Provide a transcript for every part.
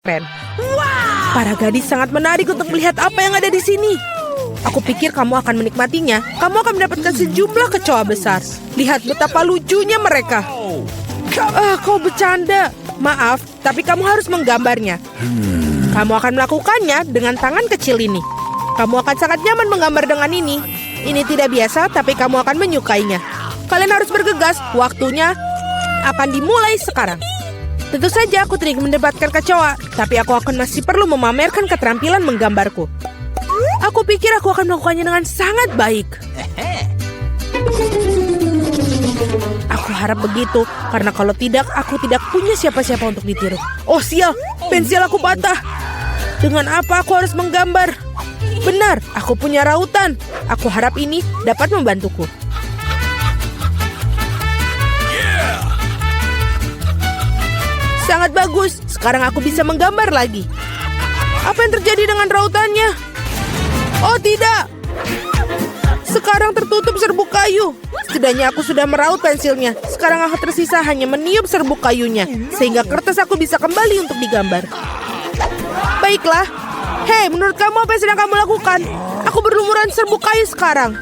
keren. Para gadis sangat menarik untuk melihat apa yang ada di sini. Aku pikir kamu akan menikmatinya. Kamu akan mendapatkan sejumlah kecoa besar. Lihat betapa lucunya mereka. Kau bercanda. Maaf, tapi kamu harus menggambarnya. Kamu akan melakukannya dengan tangan kecil ini. Kamu akan sangat nyaman menggambar dengan ini. Ini tidak biasa, tapi kamu akan menyukainya. Kalian harus bergegas. Waktunya akan dimulai sekarang. Tentu saja aku tidak ingin mendapatkan kecoa, tapi aku akan masih perlu memamerkan keterampilan menggambarku. Aku pikir aku akan melakukannya dengan sangat baik. Aku harap begitu, karena kalau tidak, aku tidak punya siapa-siapa untuk ditiru. Oh sial, pensil aku patah. Dengan apa aku harus menggambar? Benar, aku punya rautan. Aku harap ini dapat membantuku. Sangat bagus, sekarang aku bisa menggambar lagi. Apa yang terjadi dengan rautannya? Oh tidak, sekarang tertutup serbuk kayu. Setidaknya aku sudah meraut pensilnya. Sekarang aku tersisa hanya meniup serbuk kayunya, sehingga kertas aku bisa kembali untuk digambar. Baiklah. Hei, menurut kamu apa yang sedang kamu lakukan? Aku berlumuran serbuk kayu sekarang.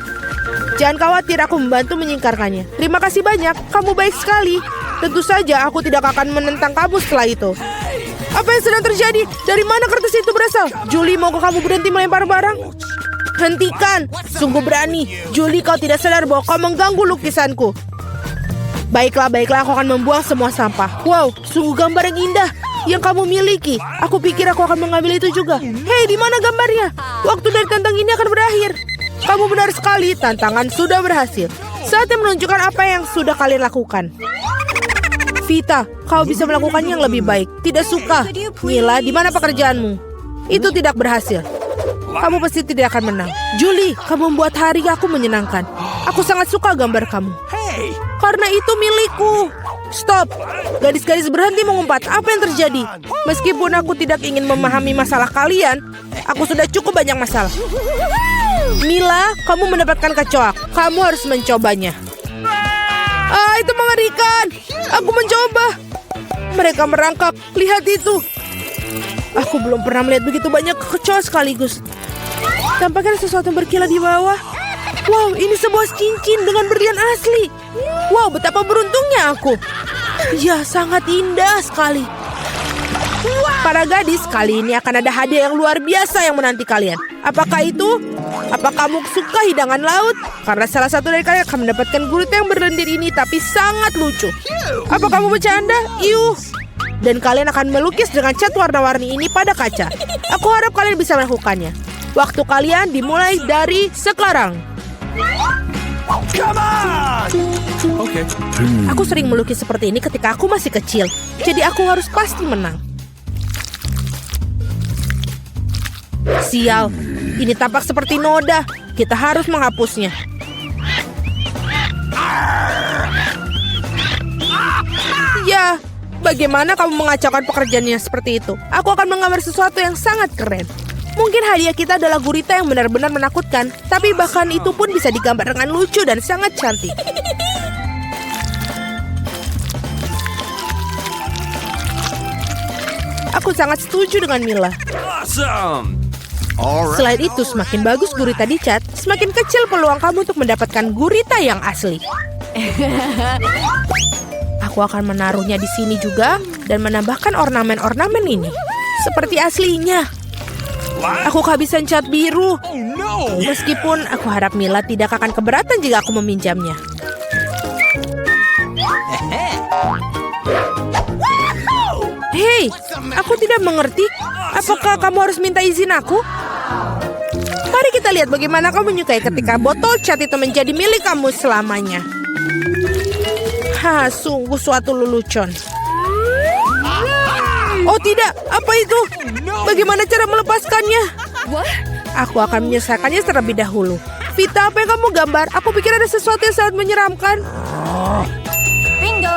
Jangan khawatir, aku membantu menyingkarkannya. Terima kasih banyak, kamu baik sekali. Tentu saja aku tidak akan menentang kamu setelah itu. Apa yang sedang terjadi? Dari mana kertas itu berasal? Julie, maukah kamu berhenti melempar barang? Hentikan! Sungguh berani. Julie, kau tidak sadar bahwa kau mengganggu lukisanku. Baiklah, aku akan membuang semua sampah. Wow, sungguh gambar yang indah yang kamu miliki. Aku pikir aku akan mengambil itu juga. Hei, di mana gambarnya? Waktu dari tantangan ini akan berakhir. Kamu benar sekali, tantangan sudah berhasil. Saatnya menunjukkan apa yang sudah kalian lakukan. Vita, kau bisa melakukan yang lebih baik. Tidak suka. Mila, di mana pekerjaanmu? Itu tidak berhasil. Kamu pasti tidak akan menang. Julie, kamu membuat hari aku menyenangkan. Aku sangat suka gambar kamu. Karena itu milikku. Stop. Gadis-gadis berhenti mengumpat. Apa yang terjadi? Meskipun aku tidak ingin memahami masalah kalian, aku sudah cukup banyak masalah. Mila, kamu mendapatkan kecoa. Kamu harus mencobanya. Itu mengerikan. Aku mencoba. Mereka merangkak. Lihat itu. Aku belum pernah melihat begitu banyak kecoa sekaligus. Tampaknya ada sesuatu yang berkilat di bawah. Wow, ini sebuah cincin dengan berlian asli. Wow, betapa beruntungnya aku. Ya, sangat indah sekali. Para gadis, kali ini akan ada hadiah yang luar biasa yang menanti kalian. Apakah itu? Apa kamu suka hidangan laut? Karena salah satu dari kalian akan mendapatkan gurita yang berlendir ini, tapi sangat lucu. Apa kamu bercanda? Iuh. Dan kalian akan melukis dengan cat warna-warni ini pada kaca. Aku harap kalian bisa melakukannya. Waktu kalian dimulai dari sekarang. Okay. Aku sering melukis seperti ini ketika aku masih kecil. Jadi aku harus pasti menang. Sial, ini tampak seperti noda. Kita harus menghapusnya. Ya, bagaimana kamu mengacaukan pekerjaannya seperti itu? Aku akan menggambar sesuatu yang sangat keren. Mungkin hadiah kita adalah gurita yang benar-benar menakutkan, tapi bahkan itu pun bisa digambar dengan lucu dan sangat cantik. Aku sangat setuju dengan Mila. Awesome. Selain itu, semakin bagus gurita dicat, semakin kecil peluang kamu untuk mendapatkan gurita yang asli. Aku akan menaruhnya di sini juga dan menambahkan ornamen-ornamen ini. Seperti aslinya. Aku kehabisan cat biru. Meskipun aku harap Mila tidak akan keberatan jika aku meminjamnya. Hei, aku tidak mengerti. Apakah kamu harus minta izin aku? Mari kita lihat bagaimana kamu menyukai ketika botol cat itu menjadi milik kamu selamanya. Sungguh suatu lelucon. Oh tidak, apa itu? Bagaimana cara melepaskannya? Aku akan menyelesaikannya terlebih dahulu. Vita, apa yang kamu gambar? Aku pikir ada sesuatu yang sangat menyeramkan.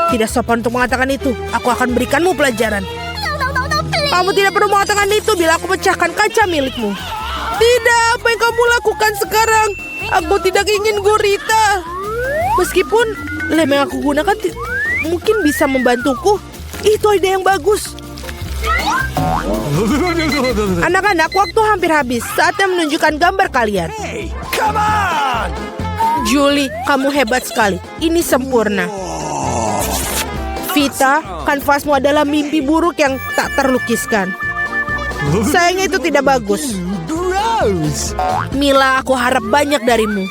Tidak sopan untuk mengatakan itu. Aku akan berikanmu pelajaran. Kamu tidak perlu mengatakan itu bila aku pecahkan kaca milikmu. Tidak, apa yang kamu lakukan sekarang? Aku tidak ingin gurita. Meskipun lem yang aku gunakan mungkin bisa membantuku. Itu ide yang bagus. Anak-anak, waktu hampir habis. Saatnya menunjukkan gambar kalian. Hey, come on! Julie, kamu hebat sekali. Ini sempurna. Vita, kanvasmu adalah mimpi buruk yang tak terlukiskan. Sayangnya itu tidak bagus. Gross! Mila, aku harap banyak darimu.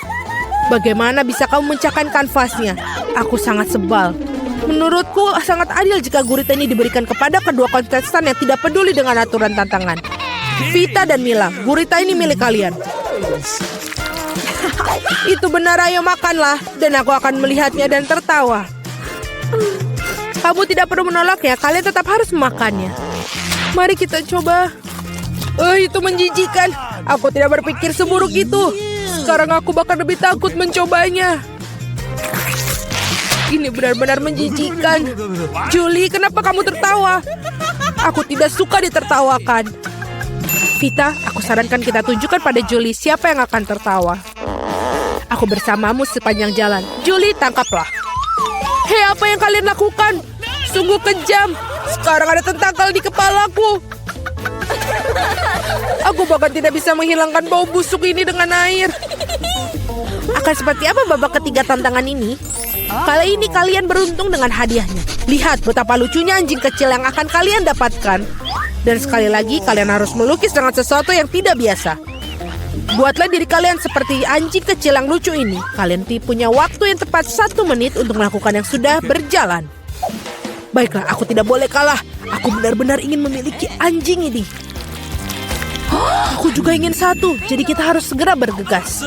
Bagaimana bisa kamu memecahkan kanvasnya? Aku sangat sebal. Menurutku sangat adil jika gurita ini diberikan kepada kedua kontestan yang tidak peduli dengan aturan tantangan. Vita dan Mila, gurita ini milik kalian. Itu benar, ayo makanlah. Dan aku akan melihatnya dan tertawa. Kamu tidak perlu menolaknya, kalian tetap harus memakannya. Mari kita coba. Itu menjijikan. Aku tidak berpikir seburuk itu. Sekarang aku bahkan lebih takut mencobanya. Ini benar-benar menjijikan. Julie, kenapa kamu tertawa? Aku tidak suka ditertawakan. Vita, aku sarankan kita tunjukkan pada Julie siapa yang akan tertawa. Aku bersamamu sepanjang jalan. Julie, tangkaplah. Hei, apa yang kalian lakukan? Sungguh kejam. Sekarang ada tentakel di kepalaku. Aku bahkan tidak bisa menghilangkan bau busuk ini dengan air. Akan seperti apa babak ketiga tantangan ini? Kali ini kalian beruntung dengan hadiahnya. Lihat betapa lucunya anjing kecil yang akan kalian dapatkan. Dan sekali lagi kalian harus melukis dengan sesuatu yang tidak biasa. Buatlah diri kalian seperti anjing kecil yang lucu ini. Kalian punya waktu yang tepat 1 menit untuk melakukan yang sudah berjalan. Baiklah, aku tidak boleh kalah. Aku benar-benar ingin memiliki anjing ini. Aku juga ingin satu. Jadi kita harus segera bergegas.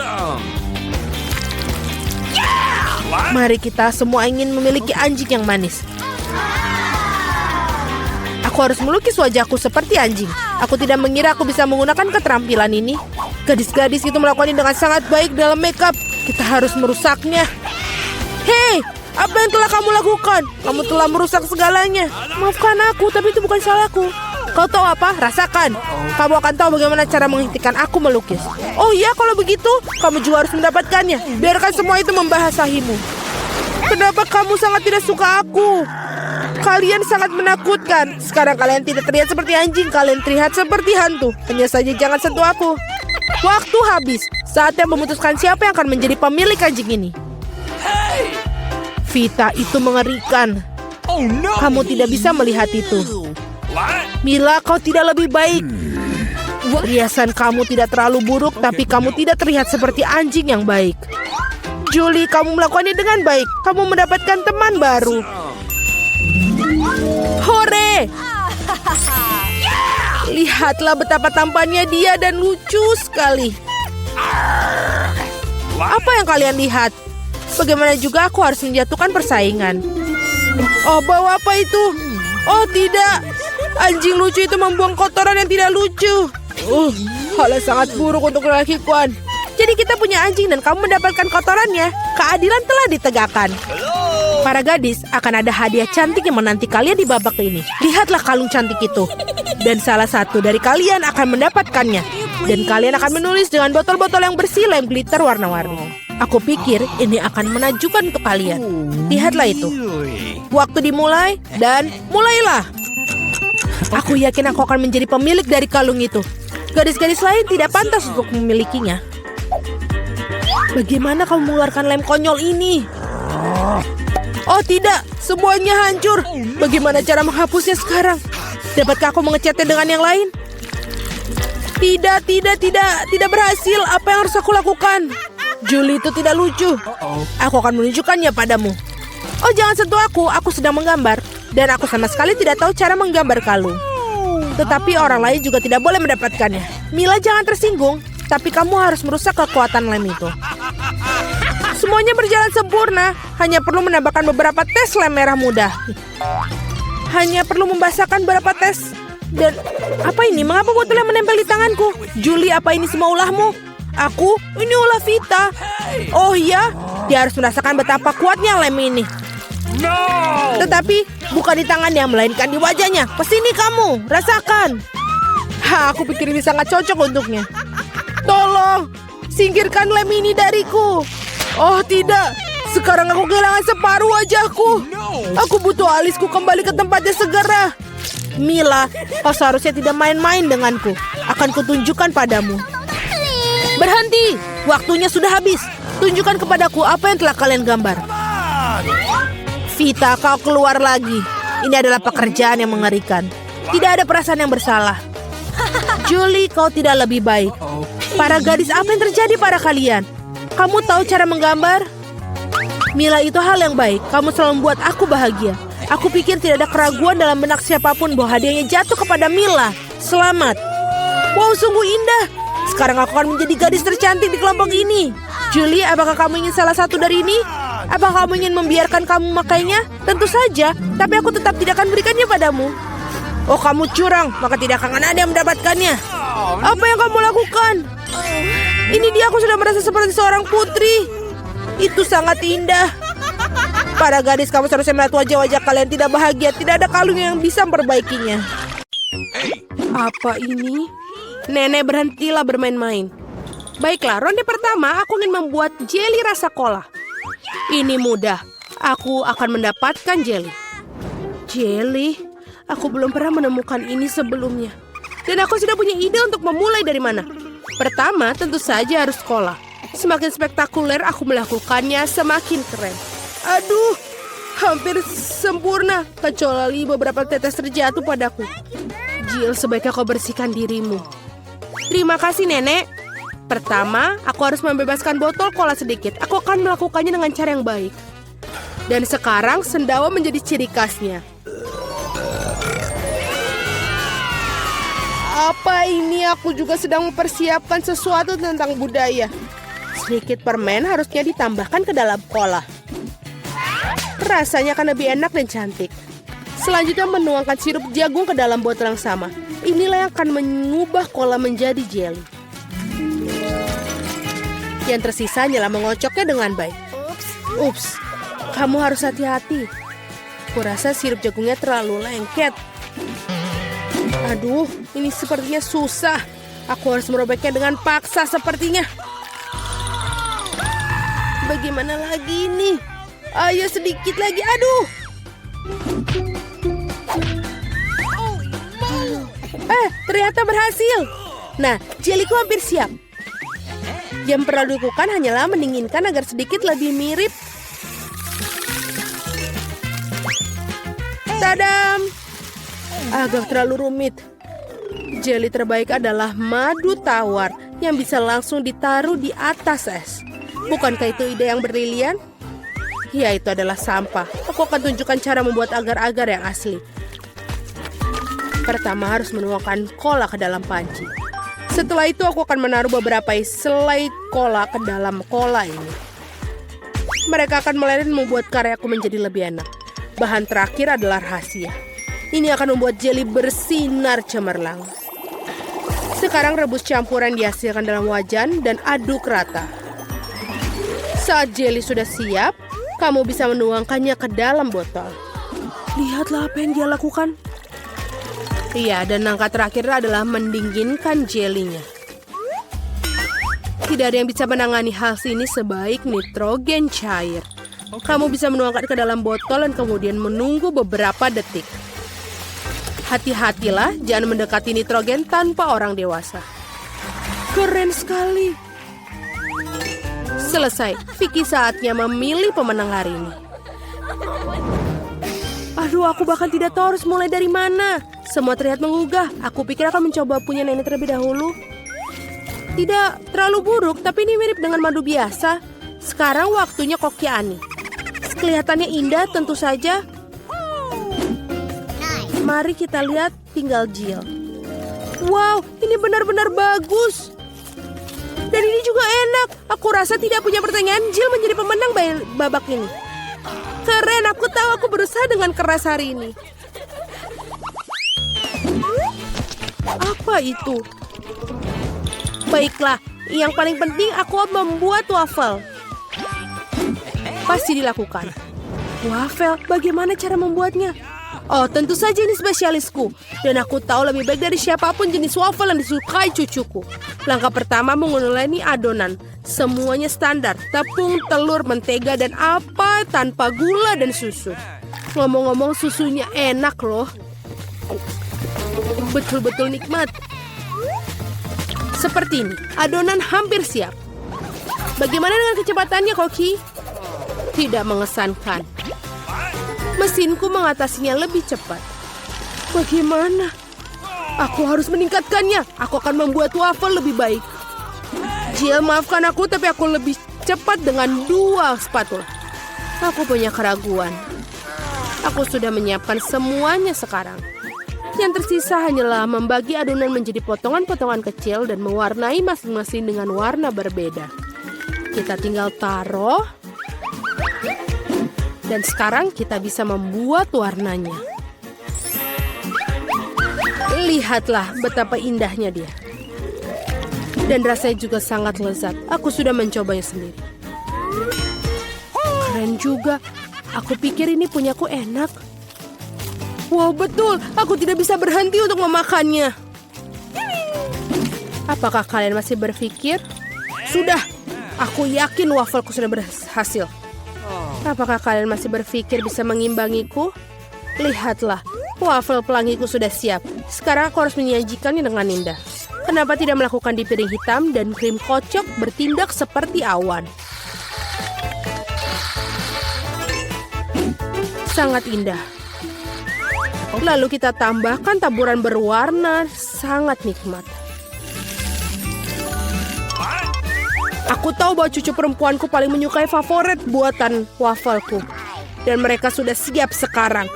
Mari kita semua ingin memiliki anjing yang manis. Aku harus melukis wajahku seperti anjing. Aku tidak mengira aku bisa menggunakan keterampilan ini. Gadis-gadis itu melakukan ini dengan sangat baik dalam makeup. Kita harus merusaknya. Hei, apa yang telah kamu lakukan? Kamu telah merusak segalanya. Maafkan aku, tapi itu bukan salahku. Kau tahu apa? Rasakan. Kamu akan tahu bagaimana cara menghentikan aku melukis. Oh iya, kalau begitu, kamu juga harus mendapatkannya. Biarkan semua itu membahasahimu. Kenapa kamu sangat tidak suka aku? Kalian sangat menakutkan. Sekarang kalian tidak terlihat seperti anjing. Kalian terlihat seperti hantu. Hanya saja jangan sentuh aku. Waktu habis. Saatnya memutuskan siapa yang akan menjadi pemilik anjing ini. Vita, itu mengerikan. Oh no! Kamu tidak bisa melihat itu. What? Mila, kau tidak lebih baik. Riasan kamu tidak terlalu buruk, tapi kamu tidak terlihat seperti anjing yang baik. Julie, kamu melakukannya dengan baik. Kamu mendapatkan teman baru. Hore! Lihatlah betapa tampannya dia dan lucu sekali. Apa yang kalian lihat? Bagaimana juga aku harus menjatuhkan persaingan. Oh, bawa apa itu? Oh, tidak. Anjing lucu itu membuang kotoran yang tidak lucu. Hal yang sangat buruk untuk lelakian. Jadi kita punya anjing dan kamu mendapatkan kotorannya. Keadilan telah ditegakkan. Para gadis, akan ada hadiah cantik yang menanti kalian di babak ini. Lihatlah kalung cantik itu. Dan salah satu dari kalian akan mendapatkannya. Dan kalian akan menulis dengan botol-botol yang bersih lem glitter warna-warni. Aku pikir ini akan menakjubkan untuk kalian. Lihatlah itu. Waktu dimulai dan mulailah. Aku yakin aku akan menjadi pemilik dari kalung itu. Gadis-gadis lain tidak pantas untuk memilikinya. Bagaimana kamu mengeluarkan lem konyol ini? Oh tidak, semuanya hancur. Bagaimana cara menghapusnya sekarang? Dapatkah aku mengecatnya dengan yang lain? Tidak berhasil. Apa yang harus aku lakukan? Julie itu tidak lucu. Aku akan menunjukkannya padamu. Oh, jangan sentuh aku sedang menggambar. Dan aku sama sekali tidak tahu cara menggambar kalung. Tetapi orang lain juga tidak boleh mendapatkannya. Mila, jangan tersinggung. Tapi kamu harus merusak kekuatan lem itu. Semuanya berjalan sempurna. Hanya perlu menambahkan beberapa tes lem merah muda. Hanya perlu membasahkan beberapa tes. Dan apa ini? Mengapa botolnya menempel di tanganku? Julie, apa ini semua ulahmu? Aku? Ini ulah Vita. Oh iya, dia harus merasakan betapa kuatnya lem ini. No! Tetapi bukan di tangannya, melainkan di wajahnya. Kesini kamu, rasakan. Aku pikir ini sangat cocok untuknya. Tolong, singkirkan lem ini dariku. Oh tidak, sekarang aku kehilangan separuh wajahku. Aku butuh alisku kembali ke tempatnya segera. Mila, kau seharusnya tidak main-main denganku. Akan kutunjukkan padamu. Berhenti, waktunya sudah habis. Tunjukkan kepadaku apa yang telah kalian gambar. Vita, kau keluar lagi. Ini adalah pekerjaan yang mengerikan. Tidak ada perasaan yang bersalah. Julie, kau tidak lebih baik. Para gadis, apa yang terjadi pada kalian? Kamu tahu cara menggambar? Mila, itu hal yang baik. Kamu selalu membuat aku bahagia. Aku pikir tidak ada keraguan dalam benak siapapun bahwa hadiahnya jatuh kepada Mila. Selamat. Wow, sungguh indah. Sekarang aku akan menjadi gadis tercantik di kelompok ini. Julie, apakah kamu ingin salah satu dari ini? Apakah kamu ingin membiarkan kamu memakainya? Tentu saja, tapi aku tetap tidak akan berikannya padamu. Oh, kamu curang, maka tidak akan ada yang mendapatkannya. Apa yang kamu lakukan? Ini dia, aku sudah merasa seperti seorang putri. Itu sangat indah. Para gadis, kamu seharusnya melihat wajah-wajah kalian tidak bahagia. Tidak ada kalung yang bisa memperbaikinya. Apa ini? Nenek, berhentilah bermain-main. Baiklah, ronde pertama aku ingin membuat jelly rasa cola. Ini mudah. Aku akan mendapatkan jelly. Jelly? Aku belum pernah menemukan ini sebelumnya. Dan aku sudah punya ide untuk memulai dari mana. Pertama, tentu saja harus cola. Semakin spektakuler aku melakukannya, semakin keren. Aduh, hampir sempurna. Kecuali beberapa tetes terjatuh padaku. Jill, sebaiknya kau bersihkan dirimu. Terima kasih, Nenek. Pertama, aku harus membebaskan botol cola sedikit. Aku akan melakukannya dengan cara yang baik. Dan sekarang, sendawa menjadi ciri khasnya. Apa ini? Aku juga sedang mempersiapkan sesuatu tentang budaya. Sedikit permen harusnya ditambahkan ke dalam cola. Rasanya akan lebih enak dan cantik. Selanjutnya menuangkan sirup jagung ke dalam botol yang sama. Inilah yang akan mengubah cola menjadi jelly. Yang tersisa hanyalah mengocoknya dengan baik. Ups, kamu harus hati-hati. Kurasa sirup jagungnya terlalu lengket. Aduh, ini sepertinya susah. Aku harus merobeknya dengan paksa sepertinya. Bagaimana lagi ini? Ayo sedikit lagi, aduh. Ternyata berhasil. Nah, jeliku hampir siap. Yang perlu dilakukan hanyalah mendinginkan agar sedikit lebih mirip. Tadam! Agak terlalu rumit. Jeli terbaik adalah madu tawar yang bisa langsung ditaruh di atas es. Bukankah itu ide yang brilian? Ya, itu adalah sampah. Aku akan tunjukkan cara membuat agar-agar yang asli. Pertama harus menuangkan cola ke dalam panci. Setelah itu aku akan menaruh beberapa selai cola ke dalam cola ini. Mereka akan meleleh dan membuat karyaku menjadi lebih enak. Bahan terakhir adalah rahasia. Ini akan membuat jeli bersinar cemerlang. Sekarang rebus campuran dihasilkan dalam wajan dan aduk rata. Saat jeli sudah siap, kamu bisa menuangkannya ke dalam botol. Lihatlah apa yang dia lakukan. Iya, dan langkah terakhir adalah mendinginkan jelinya. Tidak ada yang bisa menangani hal ini sebaik nitrogen cair. Kamu bisa menuangkan ke dalam botol dan kemudian menunggu beberapa detik. Hati-hatilah, jangan mendekati nitrogen tanpa orang dewasa. Keren sekali. Selesai, Vicky saatnya memilih pemenang hari ini. Aduh, aku bahkan tidak tahu harus mulai dari mana. Semua terlihat menggugah. Aku pikir akan mencoba punya nenek terlebih dahulu. Tidak terlalu buruk, tapi ini mirip dengan madu biasa. Sekarang waktunya koki Ani. Kelihatannya indah tentu saja. Mari kita lihat tinggal Jill. Wow, ini benar-benar bagus. Dan ini juga enak. Aku rasa tidak punya pertanyaan Jill menjadi pemenang babak ini. Keren, aku tahu aku berusaha dengan keras hari ini. Apa itu? Baiklah, yang paling penting aku membuat waffle. Pasti dilakukan. Waffle, bagaimana cara membuatnya? Oh, tentu saja ini spesialisku. Dan aku tahu lebih baik dari siapapun jenis waffle yang disukai cucuku. Langkah pertama menguleni adonan. Semuanya standar. Tepung, telur, mentega, dan apa tanpa gula dan susu. Ngomong-ngomong, susunya enak loh. Betul-betul nikmat. Seperti ini, adonan hampir siap. Bagaimana dengan kecepatannya, Koki? Tidak mengesankan. Mesinku mengatasinya lebih cepat. Bagaimana? Aku harus meningkatkannya. Aku akan membuat waffle lebih baik. Jill, maafkan aku, tapi aku lebih cepat dengan 2 spatula. Aku punya keraguan. Aku sudah menyiapkan semuanya sekarang. Yang tersisa hanyalah membagi adonan menjadi potongan-potongan kecil dan mewarnai masing-masing dengan warna berbeda. Kita tinggal taruh. Dan sekarang kita bisa membuat warnanya. Lihatlah betapa indahnya dia. Dan rasanya juga sangat lezat. Aku sudah mencobanya sendiri. Keren juga. Aku pikir ini punyaku enak. Wow, betul. Aku tidak bisa berhenti untuk memakannya. Apakah kalian masih berpikir? Sudah. Aku yakin wafelku sudah berhasil. Apakah kalian masih berpikir bisa mengimbangiku? Lihatlah. Waffle pelangiku sudah siap. Sekarang aku harus menyajikannya dengan indah. Kenapa tidak melakukan di piring hitam dan krim kocok bertindak seperti awan? Sangat indah. Lalu kita tambahkan taburan berwarna, sangat nikmat. Aku tahu bahwa cucu perempuanku paling menyukai favorit buatan wafelku. Dan mereka sudah siap sekarang.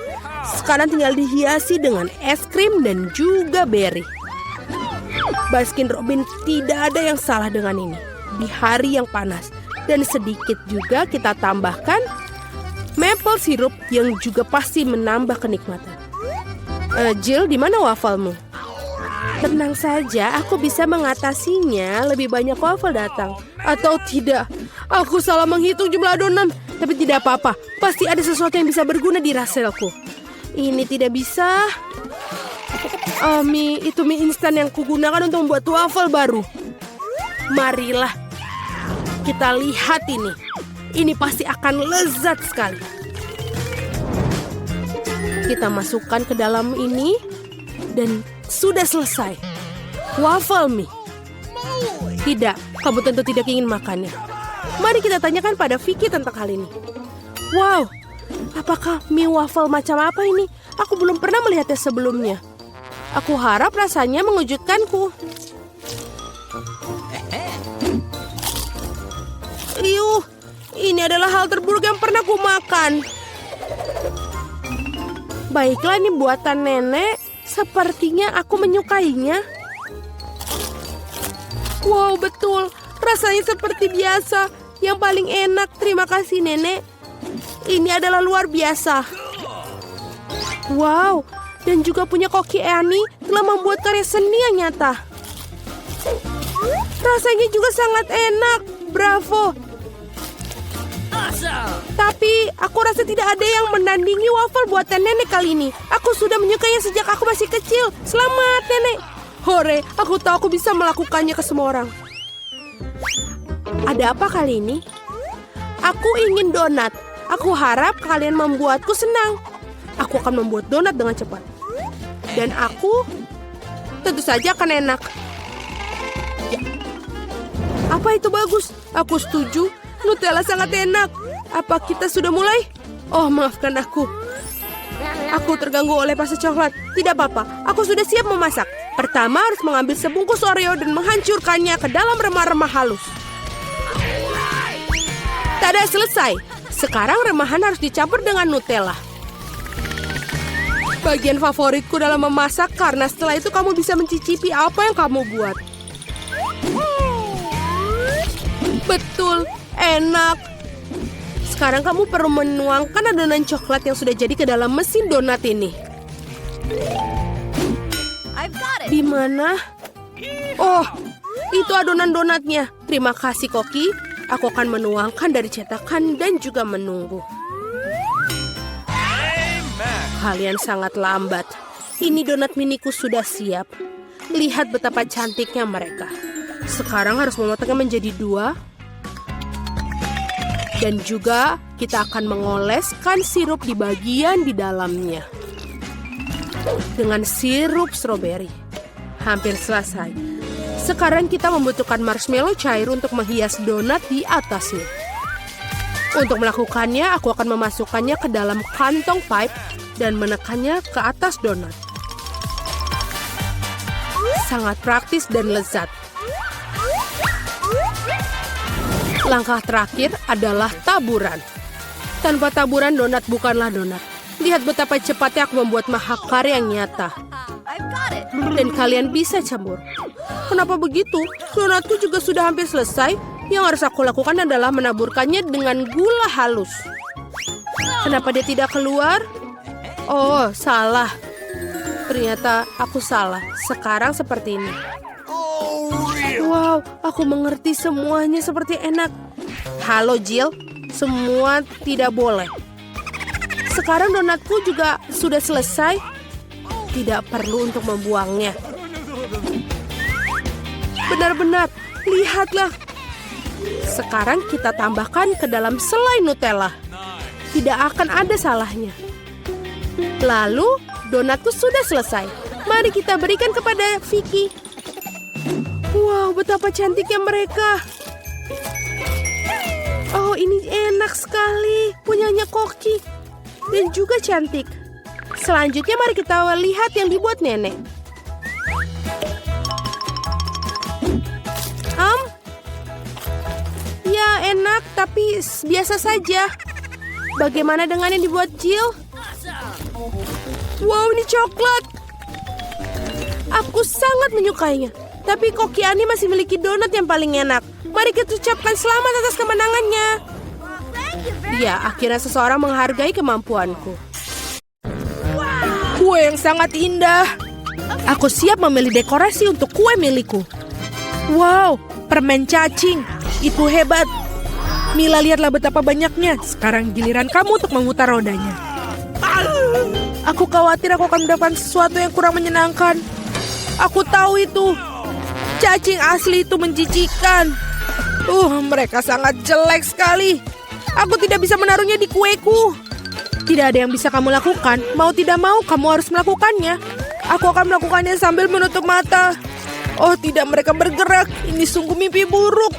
Sekarang tinggal dihiasi dengan es krim dan juga berry. Baskin Robbins, tidak ada yang salah dengan ini. Di hari yang panas. Dan sedikit juga kita tambahkan maple syrup yang juga pasti menambah kenikmatan. Jill, di mana wafelmu? Tenang saja, aku bisa mengatasinya. Lebih banyak waffle datang. Atau tidak, aku salah menghitung jumlah adonan. Tapi tidak apa-apa, pasti ada sesuatu yang bisa berguna di raselku. Ini tidak bisa. Itu mie instan yang kugunakan untuk membuat waffle baru. Marilah kita lihat ini. Ini pasti akan lezat sekali. Kita masukkan ke dalam ini. Dan sudah selesai. Waffle mie. Tidak, kamu tentu tidak ingin makannya. Mari kita tanyakan pada Vicky tentang hal ini. Wow, apakah mie waffle macam apa ini? Aku belum pernah melihatnya sebelumnya. Aku harap rasanya mengejutkanku. Ini adalah hal terburuk yang pernah ku makan. Baiklah, ini buatan nenek. Sepertinya aku menyukainya. Wow, betul. Rasanya seperti biasa. Yang paling enak. Terima kasih, nenek. Ini adalah luar biasa. Wow, dan juga punya Koki Annie telah membuat karya seni yang nyata. Rasanya juga sangat enak. Bravo. Tapi aku rasa tidak ada yang menandingi waffle buatan nenek kali ini. Aku sudah menyukainya sejak aku masih kecil. Selamat, nenek. Hore, aku tahu aku bisa melakukannya ke semua orang. Ada apa kali ini? Aku ingin donat. Aku harap kalian membuatku senang. Aku akan membuat donat dengan cepat. Dan aku tentu saja akan enak. Ya. Apa itu bagus? Aku setuju. Nutella sangat enak. Apa kita sudah mulai? Oh, maafkan aku. Aku terganggu oleh pasta coklat. Tidak apa-apa. Aku sudah siap memasak. Pertama harus mengambil sebungkus Oreo dan menghancurkannya ke dalam remah-remah halus. Tada, selesai. Sekarang remahan harus dicampur dengan Nutella. Bagian favoritku dalam memasak karena setelah itu kamu bisa mencicipi apa yang kamu buat. Betul, enak. Sekarang kamu perlu menuangkan adonan coklat yang sudah jadi ke dalam mesin donat ini. Di mana? Oh, itu adonan donatnya. Terima kasih, Koki. Aku akan menuangkan dari cetakan dan juga menunggu. Kalian sangat lambat. Ini donat miniku sudah siap. Lihat betapa cantiknya mereka. Sekarang harus memotongnya menjadi 2. Dan juga kita akan mengoleskan sirup di bagian di dalamnya. dengan sirup stroberi. Hampir selesai. Sekarang kita membutuhkan marshmallow cair untuk menghias donat di atasnya. Untuk melakukannya, aku akan memasukkannya ke dalam kantong pipe dan menekannya ke atas donat. Sangat praktis dan lezat. Langkah terakhir adalah taburan. Tanpa taburan, donat bukanlah donat. Lihat betapa cepatnya aku membuat mahakarya yang nyata. Dan kalian bisa campur. Kenapa begitu? Donatku juga sudah hampir selesai. Yang harus aku lakukan adalah menaburkannya dengan gula halus. Kenapa dia tidak keluar? Oh, salah. Ternyata aku salah. Sekarang seperti ini. Wow, aku mengerti semuanya seperti enak. Halo Jill, semua tidak boleh. Sekarang donatku juga sudah selesai. Tidak perlu untuk membuangnya. Benar-benar, lihatlah. Sekarang kita tambahkan ke dalam selai Nutella. Tidak akan ada salahnya. Lalu, donatku sudah selesai. Mari kita berikan kepada Vicky. Wow, betapa cantiknya mereka. Oh, ini enak sekali. Punyanya Koki. Dan juga cantik. Selanjutnya mari kita lihat yang dibuat nenek. Ya enak, tapi biasa saja. Bagaimana dengan yang dibuat Jill? Wow, ini coklat. Aku sangat menyukainya. Tapi Koki Ani masih memiliki donat yang paling enak. Mari kita ucapkan selamat atas kemenangannya. Ya, akhirnya seseorang menghargai kemampuanku. Kue yang sangat indah. Aku siap memilih dekorasi untuk kue milikku. Wow, permen cacing. Itu hebat. Mila, lihatlah betapa banyaknya. Sekarang giliran kamu untuk memutar rodanya. Aku khawatir aku akan mendapatkan sesuatu yang kurang menyenangkan. Aku tahu itu. Cacing asli itu menjijikan. Mereka sangat jelek sekali. Aku tidak bisa menaruhnya di kueku. Tidak ada yang bisa kamu lakukan. Mau tidak mau, kamu harus melakukannya. Aku akan melakukannya sambil menutup mata. Oh tidak, mereka bergerak. Ini sungguh mimpi buruk.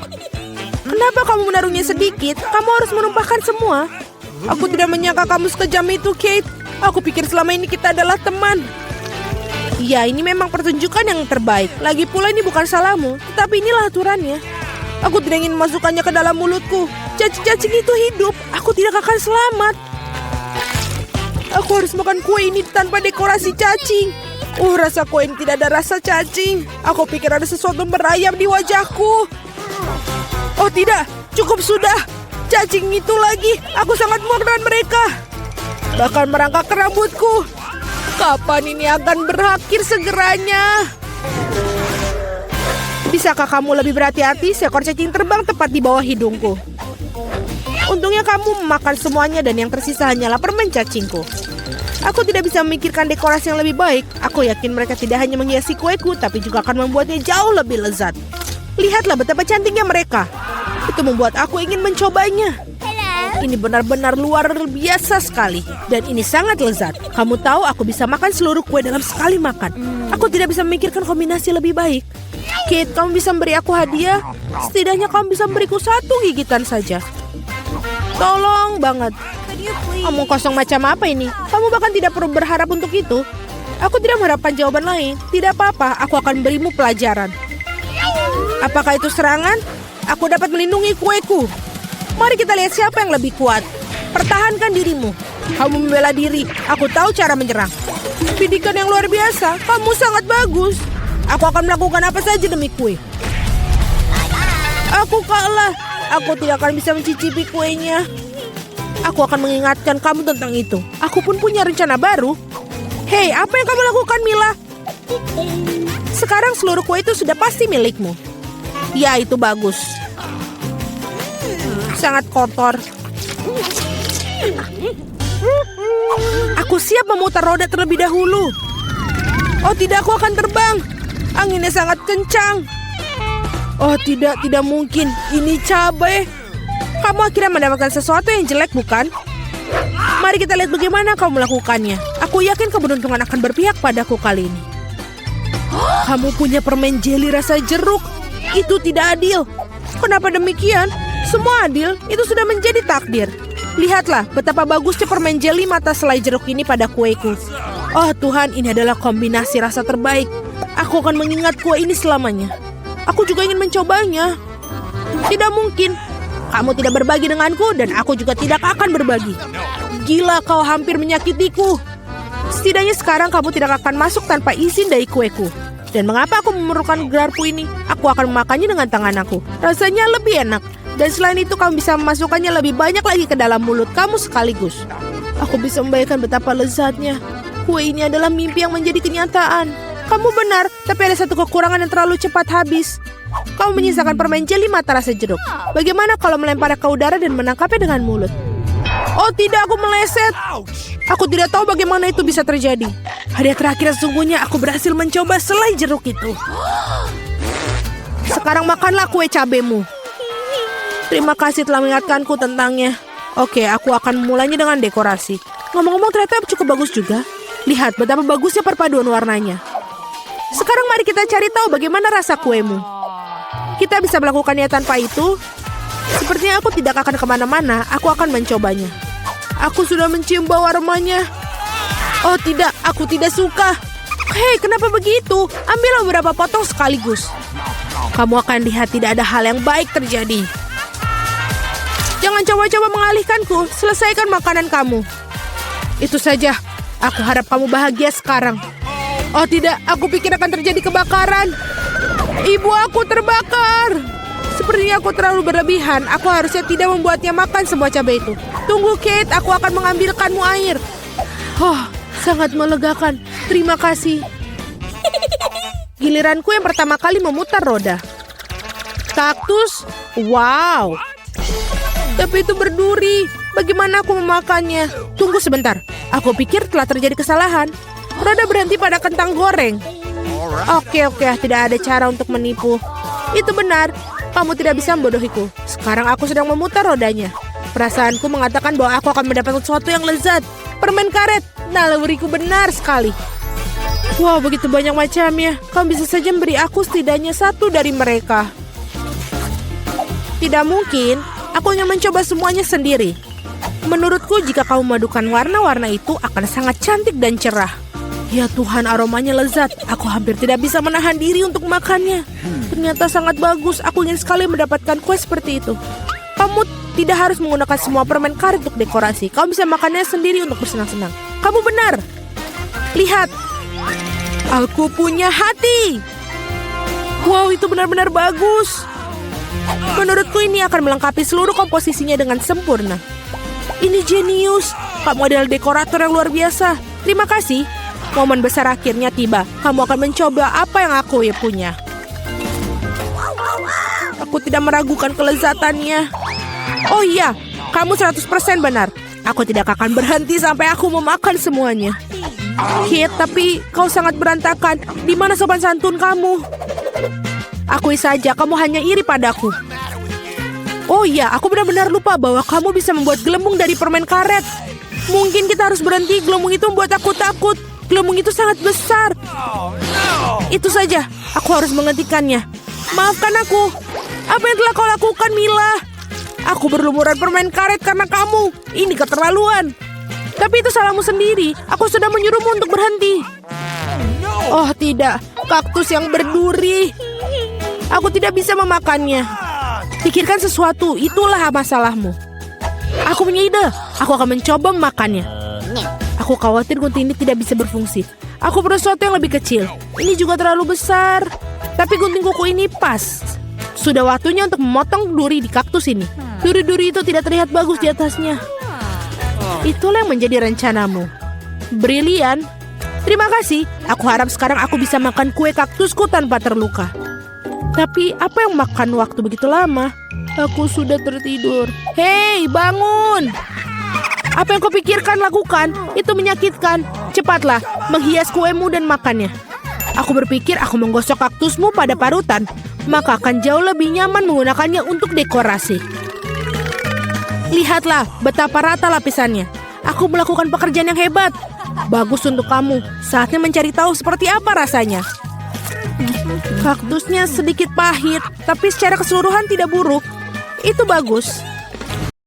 Kenapa kamu menaruhnya sedikit? Kamu harus menumpahkan semua. Aku tidak menyangka kamu sekejam itu, Kate. Aku pikir selama ini kita adalah teman. Ya, ini memang pertunjukan yang terbaik. Lagi pula ini bukan salahmu, tapi inilah aturannya. Aku tidak ingin memasukkannya ke dalam mulutku. Cacing-cacing itu hidup. Aku tidak akan selamat. Aku harus makan kue ini tanpa dekorasi cacing. Rasa kue ini tidak ada rasa cacing. Aku pikir ada sesuatu merayap di wajahku. Oh tidak, cukup sudah. Cacing itu lagi. Aku sangat muak dengan mereka. Bahkan merangkak ke rambutku. Kapan ini akan berakhir segeranya? Bisakah kamu lebih berhati-hati? Seekor cacing terbang tepat di bawah hidungku. Untungnya kamu memakan semuanya dan yang tersisa hanyalah permen cacingku. Aku tidak bisa memikirkan dekorasi yang lebih baik. Aku yakin mereka tidak hanya menghiasi kueku, tapi juga akan membuatnya jauh lebih lezat. Lihatlah betapa cantiknya mereka. Itu membuat aku ingin mencobanya. Ini benar-benar luar biasa sekali. Dan ini sangat lezat. Kamu tahu aku bisa makan seluruh kue dalam sekali makan. Aku tidak bisa memikirkan kombinasi lebih baik. Kate, kamu bisa memberi aku hadiah? Setidaknya kamu bisa memberiku satu gigitan saja. Tolong banget. Omong kosong macam apa ini? Kamu bahkan tidak perlu berharap untuk itu. Aku tidak mengharapkan jawaban lain. Tidak apa-apa, aku akan berimu pelajaran. Apakah itu serangan? Aku dapat melindungi kueku. Mari kita lihat siapa yang lebih kuat. Pertahankan dirimu. Kamu membela diri. Aku tahu cara menyerang. Pendidikan yang luar biasa. Kamu sangat bagus. Aku akan melakukan apa saja demi kue. Aku kalah. Aku tidak akan bisa mencicipi kuenya. Aku akan mengingatkan kamu tentang itu. Aku pun punya rencana baru. Hei, apa yang kamu lakukan, Mila? Sekarang seluruh kue itu sudah pasti milikmu. Ya, itu bagus. Sangat kotor. Aku siap memutar roda terlebih dahulu. Oh tidak, aku akan terbang. Anginnya sangat kencang. Oh tidak mungkin. Ini cabai. Kamu akhirnya mendapatkan sesuatu yang jelek, bukan? Mari kita lihat bagaimana kamu melakukannya. Aku Aku yakin keberuntungan akan berpihak padaku kali ini. Kamu punya permen jeli rasa jeruk. Itu tidak adil. Kenapa demikian? Semua adil, itu sudah menjadi takdir. Lihatlah betapa bagusnya permen jeli mata selai jeruk ini pada kueku. Oh Tuhan, ini adalah kombinasi rasa terbaik. Aku akan mengingat kue ini selamanya. Aku juga ingin mencobanya. Tidak mungkin. Kamu tidak berbagi denganku dan aku juga tidak akan berbagi. Gila, kau hampir menyakitiku. Setidaknya sekarang kamu tidak akan masuk tanpa izin dari kueku. Dan mengapa aku memerlukan garpu ini? Aku akan memakannya dengan tangan aku. Rasanya lebih enak. Dan selain itu kamu bisa memasukkannya lebih banyak lagi ke dalam mulut kamu sekaligus. Aku bisa membayangkan betapa lezatnya. Kue ini adalah mimpi yang menjadi kenyataan. Kamu benar, tapi ada satu kekurangan yang terlalu cepat habis. Kamu menyisakan permen jeli mata rasa jeruk. Bagaimana kalau melemparnya ke udara dan menangkapnya dengan mulut? Oh tidak, aku meleset. Aku tidak tahu bagaimana itu bisa terjadi. Hadiah terakhir sesungguhnya aku berhasil mencoba selai jeruk itu. Sekarang makanlah kue cabemu. Terima kasih telah mengingatkanku tentangnya. Oke, aku akan memulainya dengan dekorasi. Ngomong-ngomong ternyata cukup bagus juga. Lihat betapa bagusnya perpaduan warnanya. Sekarang mari kita cari tahu bagaimana rasa kuemu. Kita bisa melakukannya tanpa itu. Sepertinya aku tidak akan kemana-mana. Aku akan mencobanya. Aku sudah mencium bau aromanya. Oh tidak, aku tidak suka. Hei, kenapa begitu? Ambil beberapa potong sekaligus. Kamu akan lihat tidak ada hal yang baik terjadi. Jangan coba-coba mengalihkanku. Selesaikan makanan kamu. Itu saja. Aku harap kamu bahagia sekarang. Oh tidak, aku pikir akan terjadi kebakaran. Ibu aku terbakar. Sepertinya aku terlalu berlebihan. Aku harusnya tidak membuatnya makan semua cabai itu. Tunggu Kate, aku akan mengambilkanmu air. Oh, sangat melegakan. Terima kasih. Giliranku yang pertama kali memutar roda. Kaktus? Wow. Tapi itu berduri. Bagaimana aku memakannya? Tunggu sebentar. Aku pikir telah terjadi kesalahan. Roda berhenti pada kentang goreng. Oke, tidak ada cara untuk menipu. Itu benar. Kamu tidak bisa membodohiku. Sekarang aku sedang memutar rodanya. Perasaanku mengatakan bahwa aku akan mendapatkan sesuatu yang lezat. Permen karet. Naluriku benar sekali. Wow, begitu banyak macamnya. Kamu bisa saja memberi aku setidaknya satu dari mereka. Tidak mungkin. Aku hanya mencoba semuanya sendiri. Menurutku jika kamu memadukan warna-warna itu akan sangat cantik dan cerah. Ya Tuhan, aromanya lezat. Aku hampir tidak bisa menahan diri untuk makannya. Ternyata sangat bagus. Aku ingin sekali mendapatkan kue seperti itu. Kamu tidak harus menggunakan semua permen karet untuk dekorasi. Kamu bisa makannya sendiri untuk bersenang-senang. Kamu benar. Lihat. Aku punya hati. Wow, itu benar-benar bagus. Menurutku ini akan melengkapi seluruh komposisinya dengan sempurna. Ini jenius. Kamu adalah dekorator yang luar biasa. Terima kasih. Momen besar akhirnya tiba. Kamu akan mencoba apa yang aku punya. Aku tidak meragukan kelezatannya. Oh iya, kamu 100% benar. Aku tidak akan berhenti sampai aku memakan semuanya. Kit, tapi kau sangat berantakan. Di mana sopan santun kamu? Akui saja, kamu hanya iri padaku. Oh iya, aku benar-benar lupa bahwa kamu bisa membuat gelembung dari permen karet. Mungkin kita harus berhenti. Gelembung itu membuat aku takut. Gelembung itu sangat besar. Itu saja, aku harus menghentikannya. Maafkan aku. Apa yang telah kau lakukan, Mila? Aku berlumuran permen karet karena kamu. Ini keterlaluan. Tapi itu salahmu sendiri. Aku sudah menyuruhmu untuk berhenti. Oh tidak, kaktus yang berduri. Aku tidak bisa memakannya. Pikirkan sesuatu, itulah masalahmu. Aku punya ide. Aku akan mencoba memakannya. Aku khawatir gunting ini tidak bisa berfungsi. Aku perlu sesuatu yang lebih kecil. Ini juga terlalu besar. Tapi gunting kuku ini pas. Sudah waktunya untuk memotong duri di kaktus ini. Duri-duri itu tidak terlihat bagus di atasnya. Itulah yang menjadi rencanamu. Brilian. Terima kasih. Aku harap sekarang aku bisa makan kue kaktusku tanpa terluka. Tapi apa yang makan waktu begitu lama? Aku sudah tertidur. Hei, bangun! Apa yang kau pikirkan lakukan? Itu menyakitkan. Cepatlah, menghias kuemu dan makannya. Aku berpikir aku menggosok kaktusmu pada parutan, maka akan jauh lebih nyaman menggunakannya untuk dekorasi. Lihatlah betapa rata lapisannya. Aku melakukan pekerjaan yang hebat. Bagus untuk kamu. Saatnya mencari tahu seperti apa rasanya. Kaktusnya sedikit pahit, tapi secara keseluruhan tidak buruk. Itu bagus.